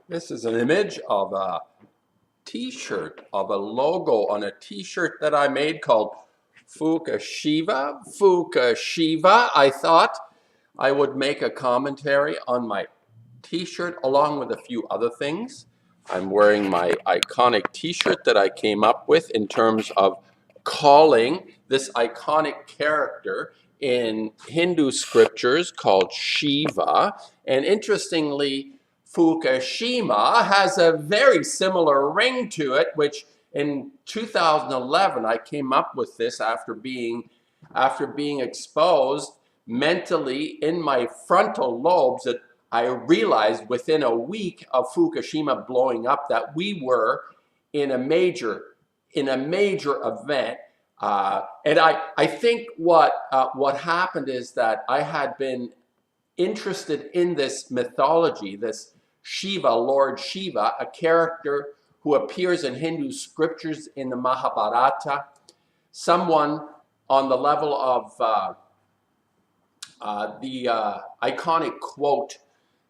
This is an image of a t-shirt, of a logo on a t-shirt that I made called FUKUSHIVA. FUKUSHIVA. I thought I would make a commentary on my t-shirt along with a few other things. I'm wearing my iconic t-shirt that I came up with in terms of calling this iconic character in Hindu scriptures called Shiva. And interestingly, Fukushima has a very similar ring to it, which in 2011 I came up with this after being exposed mentally in my frontal lobes. That I realized within a week of Fukushima blowing up that we were in a major event. And I think what happened is that I had been interested in this mythology, this Shiva, Lord Shiva, a character who appears in Hindu scriptures in the Mahabharata, someone on the level of the iconic quote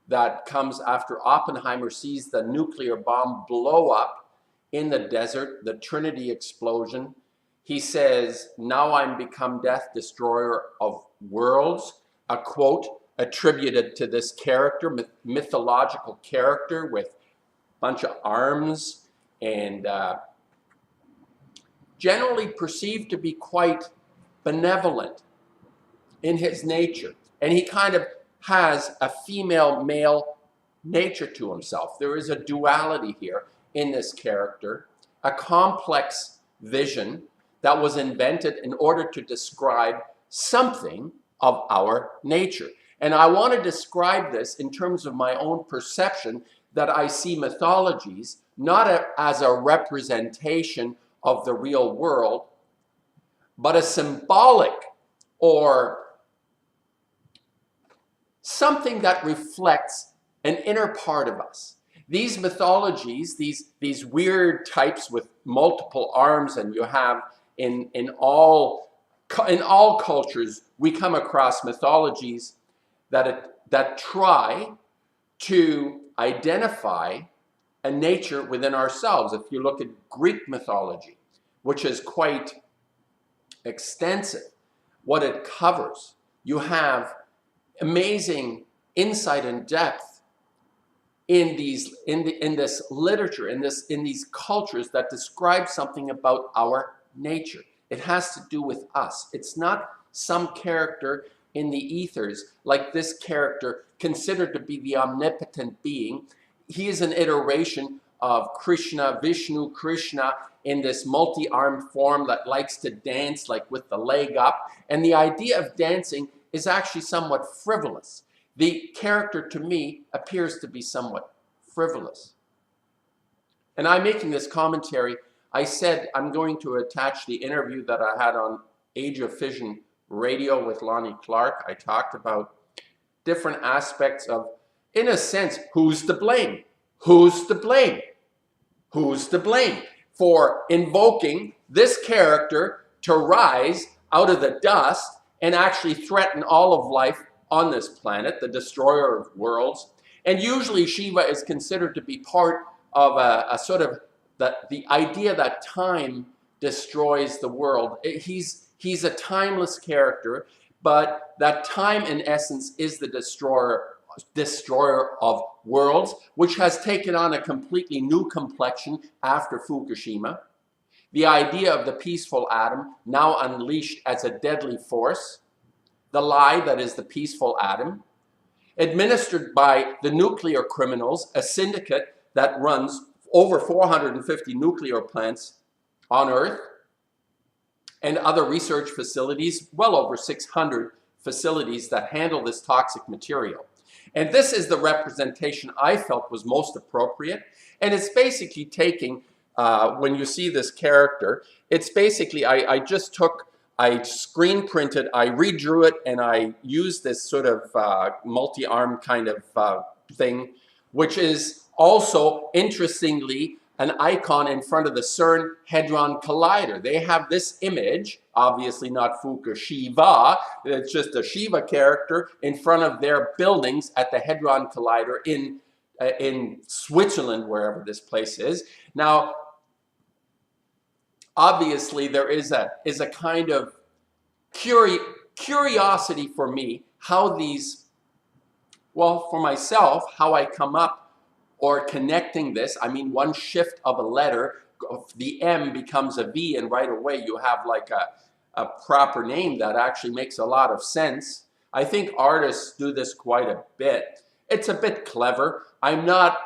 that comes after Oppenheimer sees the nuclear bomb blow up in the desert, the Trinity explosion. He says, "Now I'm become death, destroyer of worlds," a quote attributed to this character, mythological character with a bunch of arms and generally perceived to be quite benevolent in his nature. And he kind of has a female-male nature to himself. There is a duality here in this character, a complex vision that was invented in order to describe something of our nature. And I want to describe this in terms of my own perception, that I see mythologies not as a representation of the real world, but a symbolic or something that reflects an inner part of us. These mythologies, these weird types with multiple arms, and you have in all cultures, we come across mythologies that try to identify a nature within ourselves. If you look at Greek mythology, which is quite extensive, what it covers, you have amazing insight and depth in this literature, in these cultures that describe something about our nature. It has to do with us. It's not some character in the ethers, like this character considered to be the omnipotent being. He is an iteration of Krishna, Vishnu, Krishna, in this multi-armed form that likes to dance, like with the leg up. And the idea of dancing is actually somewhat frivolous. The character, to me, appears to be somewhat frivolous. And I'm making this commentary. I said I'm going to attach the interview that I had on Fission Radio with Lonnie Clark. I talked about different aspects of, in a sense, who's to blame? Who's to blame? Who's to blame for invoking this character to rise out of the dust and actually threaten all of life on this planet, the destroyer of worlds? And usually Shiva is considered to be part of a sort of the idea that time destroys the world. He's a timeless character, but that time in essence is the destroyer of worlds, which has taken on a completely new complexion after Fukushima. The idea of the peaceful atom now unleashed as a deadly force, the lie that is the peaceful atom, administered by the nuclear criminals, a syndicate that runs over 450 nuclear plants on Earth, and other research facilities, well over 600 facilities that handle this toxic material. And this is the representation I felt was most appropriate. And it's basically taking, when you see this character, it's basically, I screen printed, I redrew it, and I used this sort of multi-arm kind of thing, which is also, interestingly, an icon in front of the CERN Hadron Collider. They have this image, obviously not FUKUSHIVA, it's just a Shiva character in front of their buildings at the Hadron Collider in in Switzerland, wherever this place is. Now, obviously, there is a kind of curiosity for me how these, well, for myself, how I come up or connecting this. I mean, one shift of a letter, the M becomes a V, and right away you have like a proper name that actually makes a lot of sense. I think artists do this quite a bit. It's a bit clever. I'm not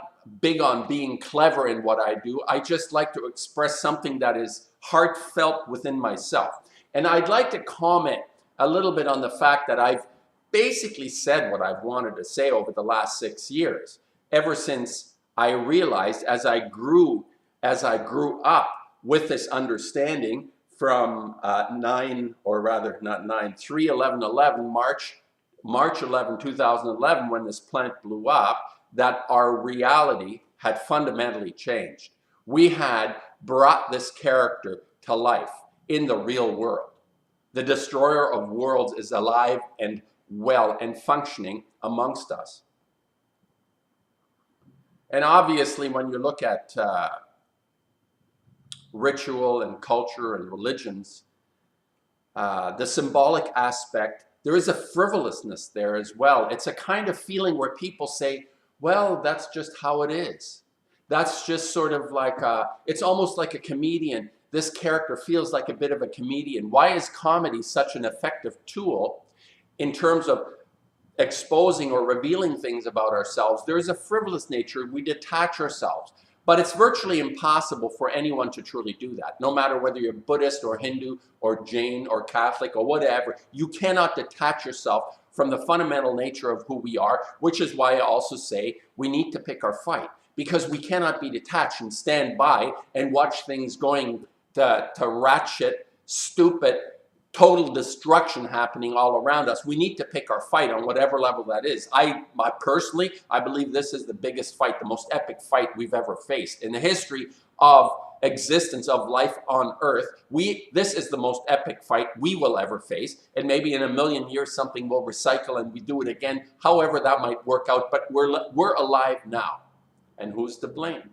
big on being clever in what I do. I just like to express something that is heartfelt within myself. And I'd like to comment a little bit on the fact that I've basically said what I've wanted to say over the last 6 years, ever since I realized as I grew up with this understanding from 3/11/11, March 11, 2011, when this plant blew up, that our reality had fundamentally changed. We had brought this character to life in the real world. The destroyer of worlds is alive and well and functioning amongst us. And obviously, when you look at ritual and culture and religions, the symbolic aspect, there is a frivolousness there as well. It's a kind of feeling where people say, well, that's just how it is. That's just sort of like it's almost like a comedian. This character feels like a bit of a comedian. Why is comedy such an effective tool in terms of exposing or revealing things about ourselves? There is a frivolous nature. We detach ourselves. But it's virtually impossible for anyone to truly do that. No matter whether you're Buddhist or Hindu or Jain or Catholic or whatever, you cannot detach yourself from the fundamental nature of who we are, which is why I also say we need to pick our fight, because we cannot be detached and stand by and watch things going to ratchet, stupid, total destruction happening all around us. We need to pick our fight on whatever level that is. Personally, I believe this is the biggest fight, the most epic fight we've ever faced. In the history of existence of life on Earth, this is the most epic fight we will ever face. And maybe in a million years, something will recycle and we do it again, however that might work out. But we're alive now. And who's to blame?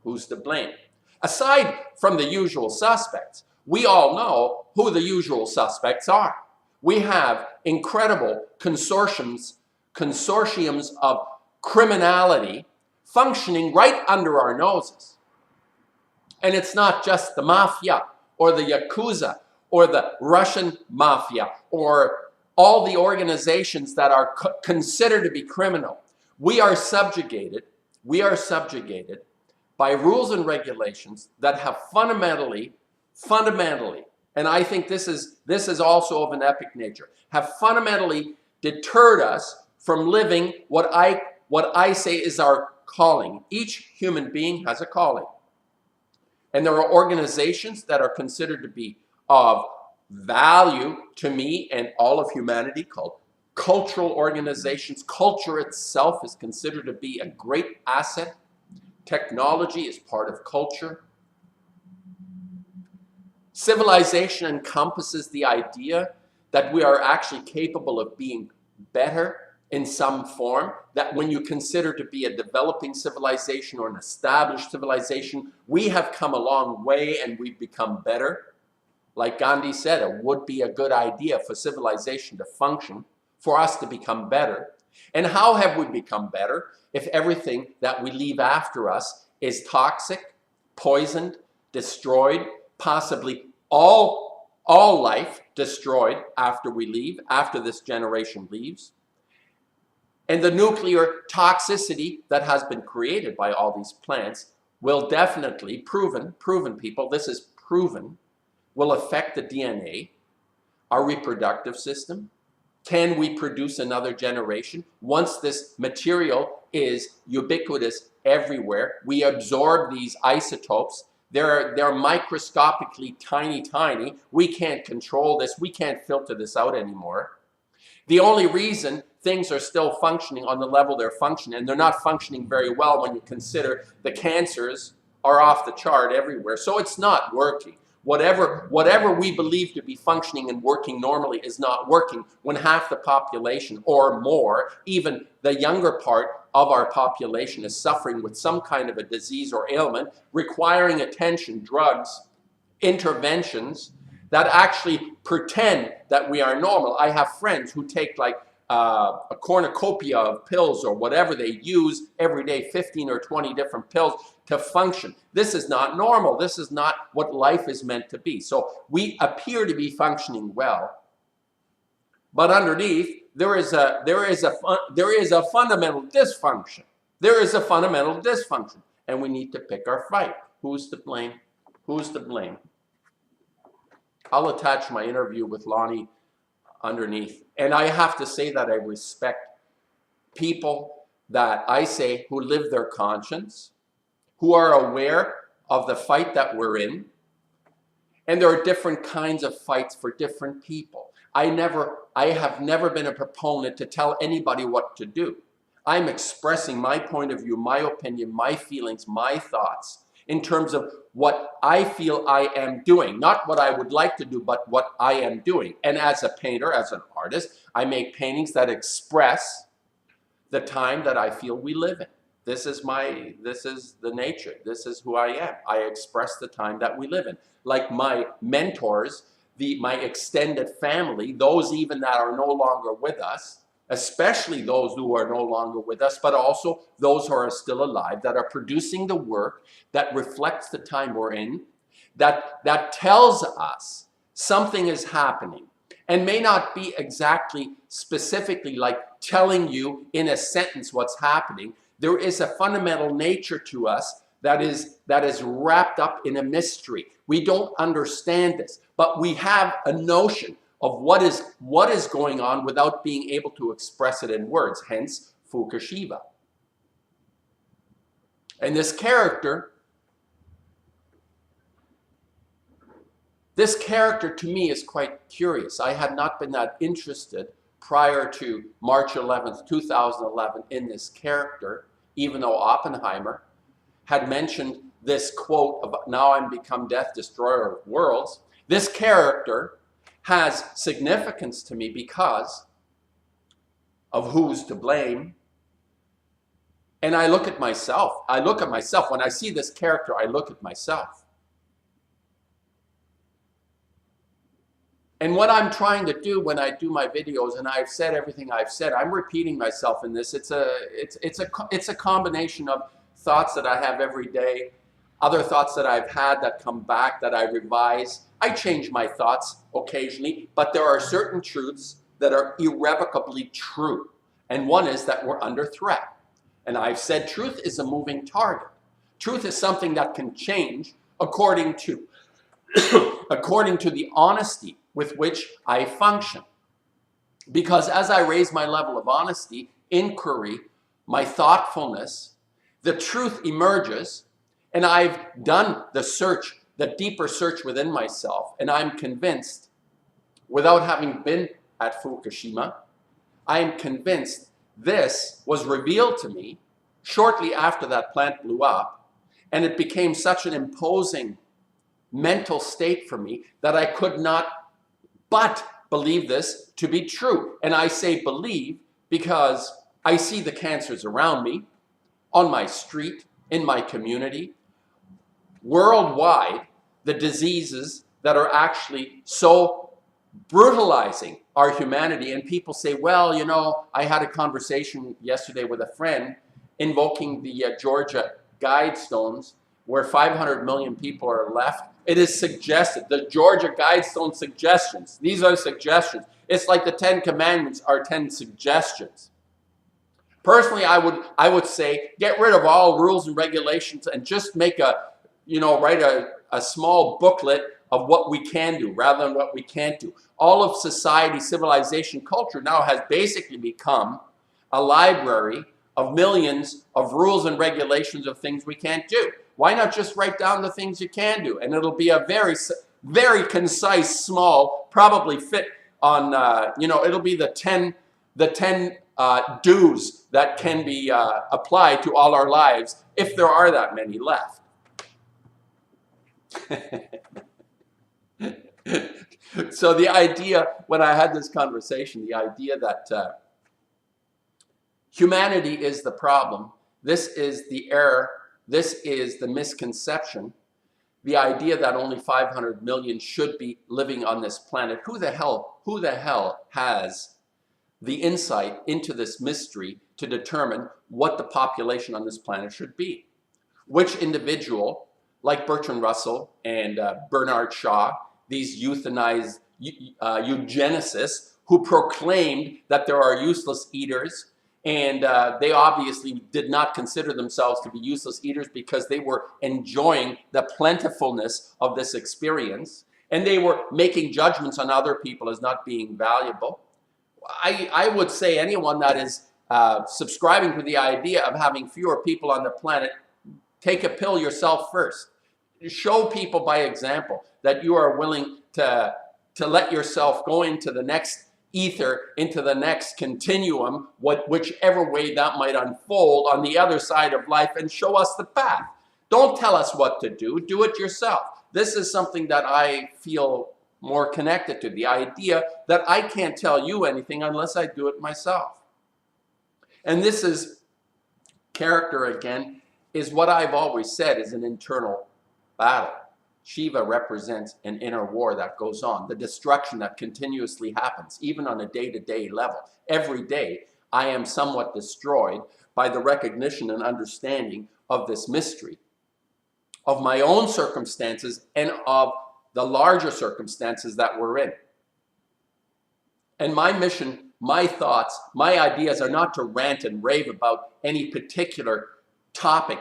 Who's to blame? Aside from the usual suspects, we all know who the usual suspects are. We have incredible consortiums of criminality functioning right under our noses. And it's not just the mafia or the Yakuza or the Russian mafia or all the organizations that are considered to be criminal. We are subjugated by rules and regulations that have fundamentally, and I think this is also of an epic nature, have fundamentally deterred us from living what I say is our calling. Each human being has a calling. And there are organizations that are considered to be of value to me and all of humanity called cultural organizations. Culture itself is considered to be a great asset. Technology is part of culture. Civilization encompasses the idea that we are actually capable of being better in some form, that when you consider to be a developing civilization or an established civilization, we have come a long way and we've become better. Like Gandhi said, it would be a good idea for civilization to function, for us to become better. And how have we become better if everything that we leave after us is toxic, poisoned, destroyed, possibly all life destroyed after we leave, after this generation leaves? And the nuclear toxicity that has been created by all these plants will definitely, proven people, this is proven, will affect the DNA, our reproductive system. Can we produce another generation? Once this material is ubiquitous everywhere, we absorb these isotopes. They're microscopically tiny. We can't control this. We can't filter this out anymore. The only reason things are still functioning on the level they're functioning, and they're not functioning very well when you consider the cancers are off the chart everywhere. So it's not working. Whatever we believe to be functioning and working normally is not working when half the population or more, even the younger part of our population, is suffering with some kind of a disease or ailment, requiring attention, drugs, interventions that actually pretend that we are normal. I have friends who take like a cornucopia of pills or whatever they use every day, 15 or 20 different pills to function. This is not normal. This is not what life is meant to be. So we appear to be functioning well, but underneath there is a fundamental dysfunction. There is a fundamental dysfunction, and we need to pick our fight. Who's to blame? Who's to blame? I'll attach my interview with Lonnie underneath. And I have to say that I respect people that I say who live their conscience, who are aware of the fight that we're in. And there are different kinds of fights for different people. I have never been a proponent to tell anybody what to do. I'm expressing my point of view, my opinion, my feelings, my thoughts in terms of what I feel I am doing. Not what I would like to do, but what I am doing. And as a painter, as an artist, I make paintings that express the time that I feel we live in. This is the nature. This is who I am. I express the time that we live in. Like my mentors, my extended family, those even that are no longer with us, especially those who are no longer with us, but also those who are still alive, that are producing the work that reflects the time we're in, that tells us something is happening, and may not be exactly specifically like telling you in a sentence what's happening. There is a fundamental nature to us that is wrapped up in a mystery. We don't understand this, but we have a notion of what is going on without being able to express it in words, hence FUKUSHIVA. And this character to me is quite curious. I had not been that interested prior to March 11th, 2011 in this character, even though Oppenheimer had mentioned this quote of "Now I'm become death, destroyer of worlds." This character has significance to me because of who's to blame. And I look at myself. When I see this character, I look at myself. And what I'm trying to do when I do my videos, and I've said everything I've said, I'm repeating myself in this. It's a combination of thoughts that I have every day, other thoughts that I've had that come back, that I revise. I change my thoughts occasionally, but there are certain truths that are irrevocably true. And one is that we're under threat. And I've said truth is a moving target. Truth is something that can change according to the honesty with which I function. Because as I raise my level of honesty, inquiry, my thoughtfulness, the truth emerges, and I've done the search, the deeper search within myself, and I'm convinced, without having been at Fukushima, I am convinced this was revealed to me shortly after that plant blew up, and it became such an imposing mental state for me that I could not but believe this to be true. And I say believe because I see the cancers around me, on my street, in my community, worldwide, the diseases that are actually so brutalizing our humanity. And people say, well, you know, I had a conversation yesterday with a friend invoking the Georgia Guidestones, where 500 million people are left. It is suggested, the Georgia Guidestone suggestions, these are suggestions. It's like the 10 Commandments are 10 suggestions. Personally, I would say, get rid of all rules and regulations and just make write a small booklet of what we can do rather than what we can't do. All of society, civilization, culture now has basically become a library of millions of rules and regulations of things we can't do. Why not just write down the things you can do? And it'll be a very, very concise, small, probably fit on, it'll be the 10 do's that can be applied to all our lives if there are that many left. So the idea, when I had this conversation, the idea that humanity is the problem, this is the error, this is the misconception, the idea that only 500 million should be living on this planet. Who the hell has the insight into this mystery to determine what the population on this planet should be? Which individual, like Bertrand Russell and Bernard Shaw, these euthanized eugenicists who proclaimed that there are useless eaters, and they obviously did not consider themselves to be useless eaters because they were enjoying the plentifulness of this experience, and they were making judgments on other people as not being valuable. I would say anyone that is subscribing to the idea of having fewer people on the planet, take a pill yourself first. Show people by example that you are willing to let yourself go into the next ether, into the next continuum, whichever way that might unfold on the other side of life, and show us the path. Don't tell us what to do. Do it yourself. This is something that I feel more connected to, the idea that I can't tell you anything unless I do it myself. And this is character again, is what I've always said is an internal battle. Shiva represents an inner war that goes on, the destruction that continuously happens, even on a day-to-day level. Every day, I am somewhat destroyed by the recognition and understanding of this mystery, of my own circumstances and of the larger circumstances that we're in. And my mission, my thoughts, my ideas are not to rant and rave about any particular topic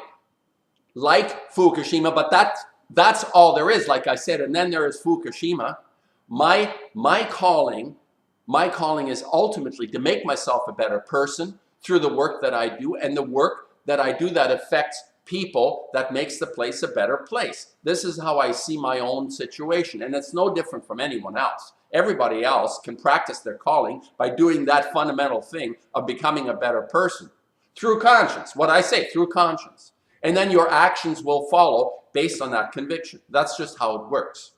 like Fukushima, but that's all there is, like I said. And then there is Fukushima. My calling is ultimately to make myself a better person through the work that I do, and the work that I do that affects people, that makes the place a better place. This is how I see my own situation, and it's no different from anyone else. Everybody else can practice their calling by doing that fundamental thing of becoming a better person through conscience. What I say, through conscience. And then your actions will follow based on that conviction. That's just how it works.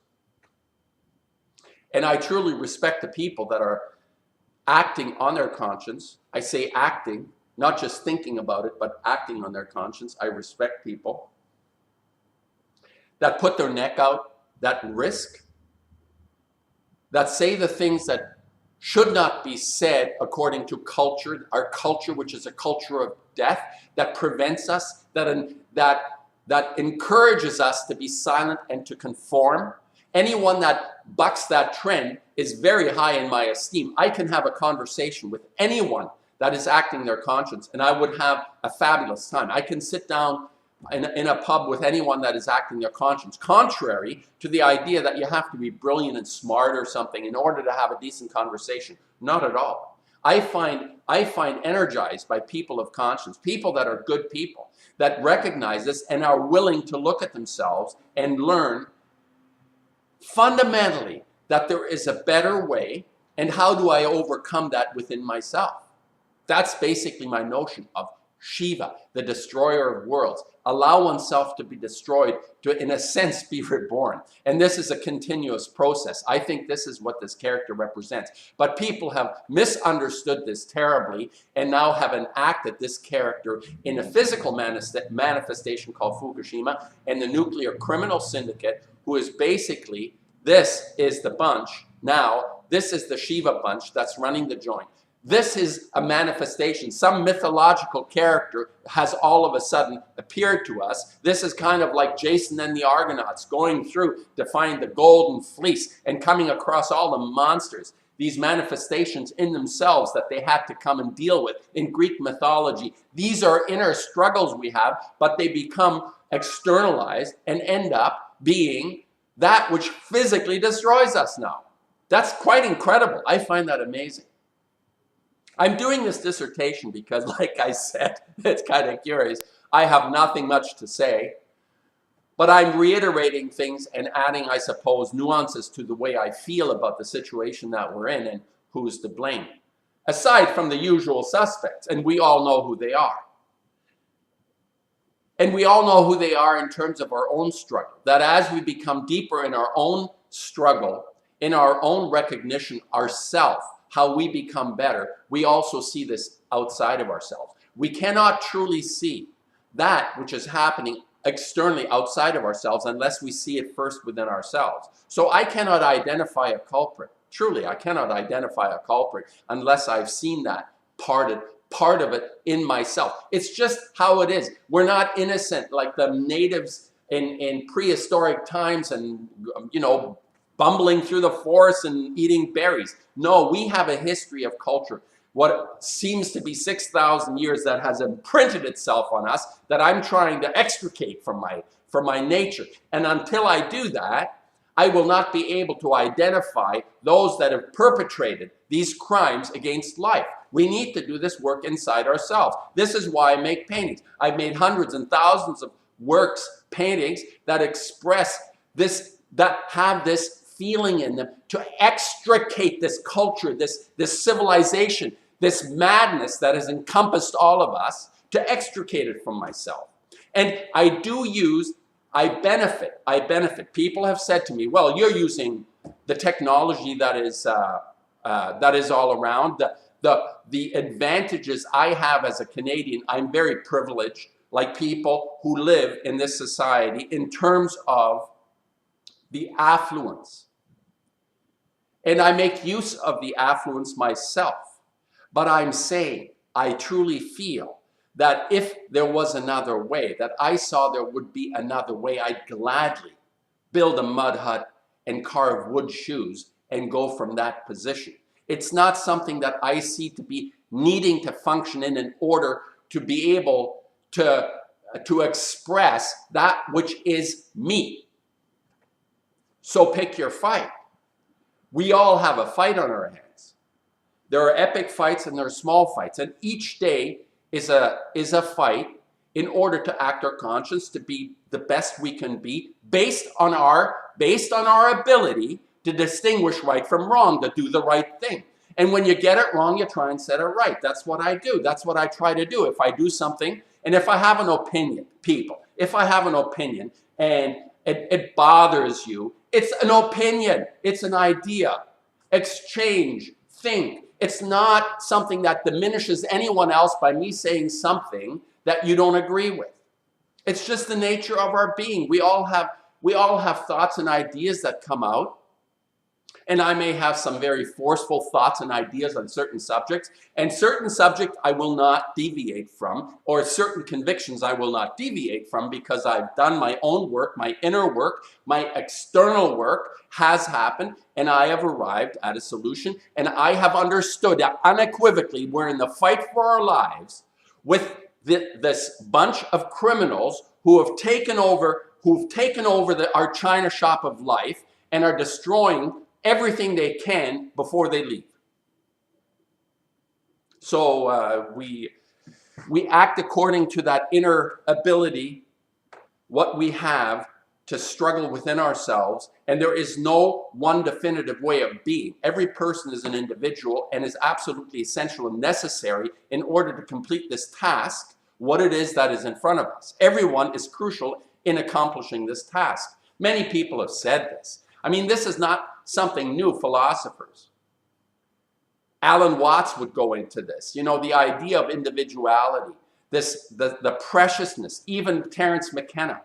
And I truly respect the people that are acting on their conscience. I say acting, not just thinking about it, but acting on their conscience. I respect people that put their neck out, that risk, that say the things that should not be said according to culture, our culture, which is a culture of death, that prevents us, that encourages us to be silent and to conform. Anyone that bucks that trend is very high in my esteem. I can have a conversation with anyone that is acting their conscience, and I would have a fabulous time. I can sit down in a pub with anyone that is acting their conscience, contrary to the idea that you have to be brilliant and smart or something in order to have a decent conversation. Not at all. I find energized by people of conscience, people that are good people, that recognize this and are willing to look at themselves and learn fundamentally that there is a better way, and how do I overcome that within myself. That's basically my notion of Shiva, the destroyer of worlds. Allow oneself to be destroyed, to, in a sense, be reborn. And this is a continuous process. I think this is what this character represents. But people have misunderstood this terribly and now have enacted this character in a physical manifestation called Fukushima and the nuclear criminal syndicate, who is basically, this is the bunch now, this is the Shiva bunch that's running the joint. This is a manifestation. Some mythological character has all of a sudden appeared to us. This is kind of like Jason and the Argonauts going through to find the golden fleece and coming across all the monsters, these manifestations in themselves that they had to come and deal with in Greek mythology. These are inner struggles we have, but they become externalized and end up being that which physically destroys us now. That's quite incredible. I find that amazing. I'm doing this dissertation because, like I said, it's kind of curious. I have nothing much to say, but I'm reiterating things and adding, I suppose, nuances to the way I feel about the situation that we're in and who's to blame. Aside from the usual suspects, and we all know who they are. And we all know who they are in terms of our own struggle, that as we become deeper in our own struggle, in our own recognition ourselves, how we become better, we also see this outside of ourselves. We cannot truly see that which is happening externally outside of ourselves unless we see it first within ourselves. So I cannot identify a culprit. Truly, I cannot identify a culprit unless I've seen that part of it in myself. It's just how it is. We're not innocent like the natives in prehistoric times and, you know, bumbling through the forest and eating berries. No, we have a history of culture, what seems to be 6,000 years, that has imprinted itself on us, that I'm trying to extricate from my nature. And until I do that, I will not be able to identify those that have perpetrated these crimes against life. We need to do this work inside ourselves. This is why I make paintings. I've made hundreds and thousands of works, paintings that express this, that have this feeling in them, to extricate this culture, this civilization, this madness that has encompassed all of us, to extricate it from myself. And I benefit. People have said to me, well, you're using the technology that is all around. The advantages I have as a Canadian, I'm very privileged, like people who live in this society, in terms of the affluence. And I make use of the affluence myself. But I'm saying, I truly feel that if there was another way, that I saw there would be another way, I'd gladly build a mud hut and carve wood shoes and go from that position. It's not something that I see to be needing to function in order to be able to express that which is me. So pick your fight. We all have a fight on our hands. There are epic fights and there are small fights, and each day is a fight in order to act our conscience, to be the best we can be, based on our ability to distinguish right from wrong, to do the right thing. And when you get it wrong, you try and set it right. That's what I do. That's what I try to do. If I do something, and if I have an opinion, if I have an opinion and it bothers you, it's an opinion. It's an idea. Exchange. Think. It's not something that diminishes anyone else by me saying something that you don't agree with. It's just the nature of our being. We all have thoughts and ideas that come out. And I may have some very forceful thoughts and ideas on certain subjects, and certain subjects I will not deviate from, or certain convictions I will not deviate from, because I've done my own work, my inner work, my external work has happened, and I have arrived at a solution, and I have understood that unequivocally we're in the fight for our lives with this bunch of criminals who have taken over our China shop of life and are destroying everything they can before they leave. So we act according to that inner ability, what we have to struggle within ourselves, and there is no one definitive way of being. Every person is an individual and is absolutely essential and necessary in order to complete this task, what it is that is in front of us. Everyone is crucial in accomplishing this task. Many people have said this. I mean, this is not something new. Philosophers, Alan Watts would go into this. You know, the idea of individuality, the preciousness. Even Terence McKenna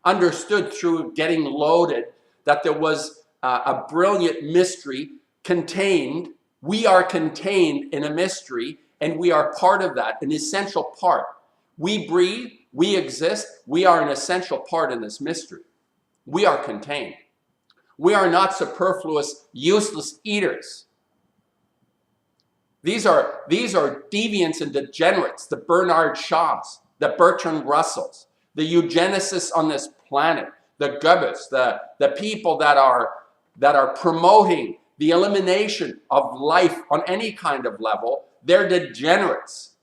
understood through getting loaded that there was a brilliant mystery contained. We are contained in a mystery, and we are part of that, an essential part. We breathe, we exist, we are an essential part in this mystery. We are contained. We are not superfluous, useless eaters. These are deviants and degenerates, the Bernard Shaws, the Bertrand Russells, the eugenicists on this planet, the Goebbels, the people that are promoting the elimination of life on any kind of level. They're degenerates.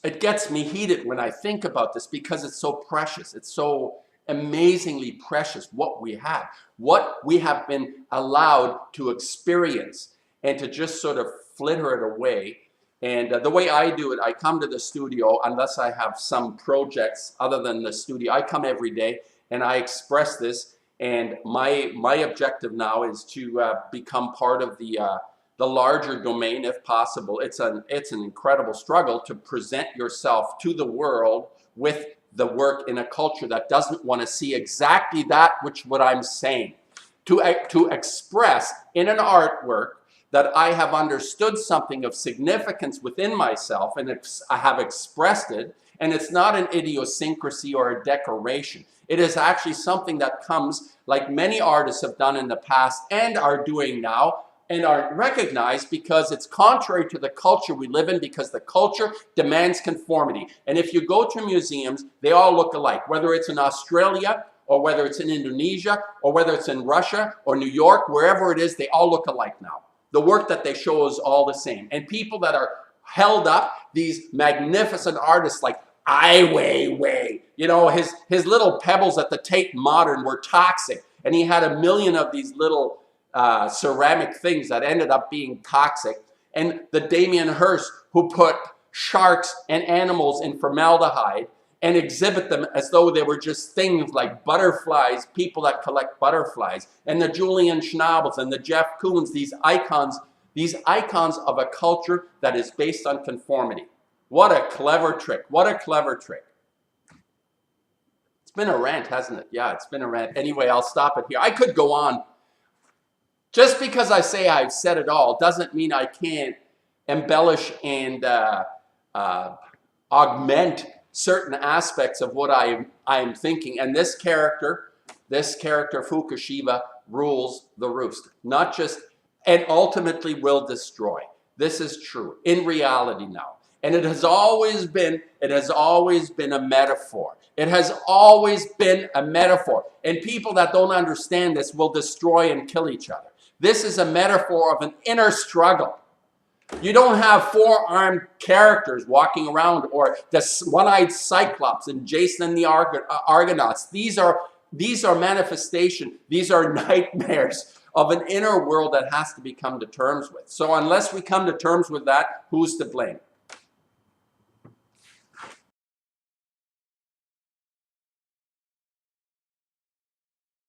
It gets me heated when I think about this, because it's so precious. It's so amazingly precious what we have been allowed to experience, and to just sort of flitter it away. And the way I do it, I come to the studio, unless I have some projects other than the studio. I come every day and I express this And my objective now is to become part of the larger domain, if possible. It's an incredible struggle to present yourself to the world with the work in a culture that doesn't want to see exactly that what I'm saying. To express in an artwork that I have understood something of significance within myself, and I have expressed it, and it's not an idiosyncrasy or a decoration. It is actually something that comes, like many artists have done in the past and are doing now, and aren't recognized because it's contrary to the culture we live in, because the culture demands conformity. And if you go to museums, they all look alike, whether it's in Australia, or whether it's in Indonesia, or whether it's in Russia, or New York, wherever it is, they all look alike now. The work that they show is all the same. And people that are held up, these magnificent artists like Ai Weiwei, you know, his little pebbles at the Tate Modern were toxic. And he had 1 million of these little ceramic things that ended up being toxic. And the Damien Hirst, who put sharks and animals in formaldehyde and exhibit them as though they were just things like butterflies, people that collect butterflies. And the Julian Schnabels and the Jeff Koons, these icons of a culture that is based on conformity. What a clever trick. What a clever trick. It's been a rant, hasn't it? Yeah, it's been a rant. Anyway, I'll stop it here. I could go on. Just because I say I've said it all doesn't mean I can't embellish and augment certain aspects of what I am thinking. And this character FUKUSHIVA, rules the roost. Not just, and ultimately will destroy. This is true in reality now. And it has always been a metaphor. It has always been a metaphor. And people that don't understand this will destroy and kill each other. This is a metaphor of an inner struggle. You don't have 4-armed characters walking around, or the one-eyed Cyclops and Jason and the Argonauts. These are manifestation. These are nightmares of an inner world that has to be come to terms with. So unless we come to terms with that, who's to blame?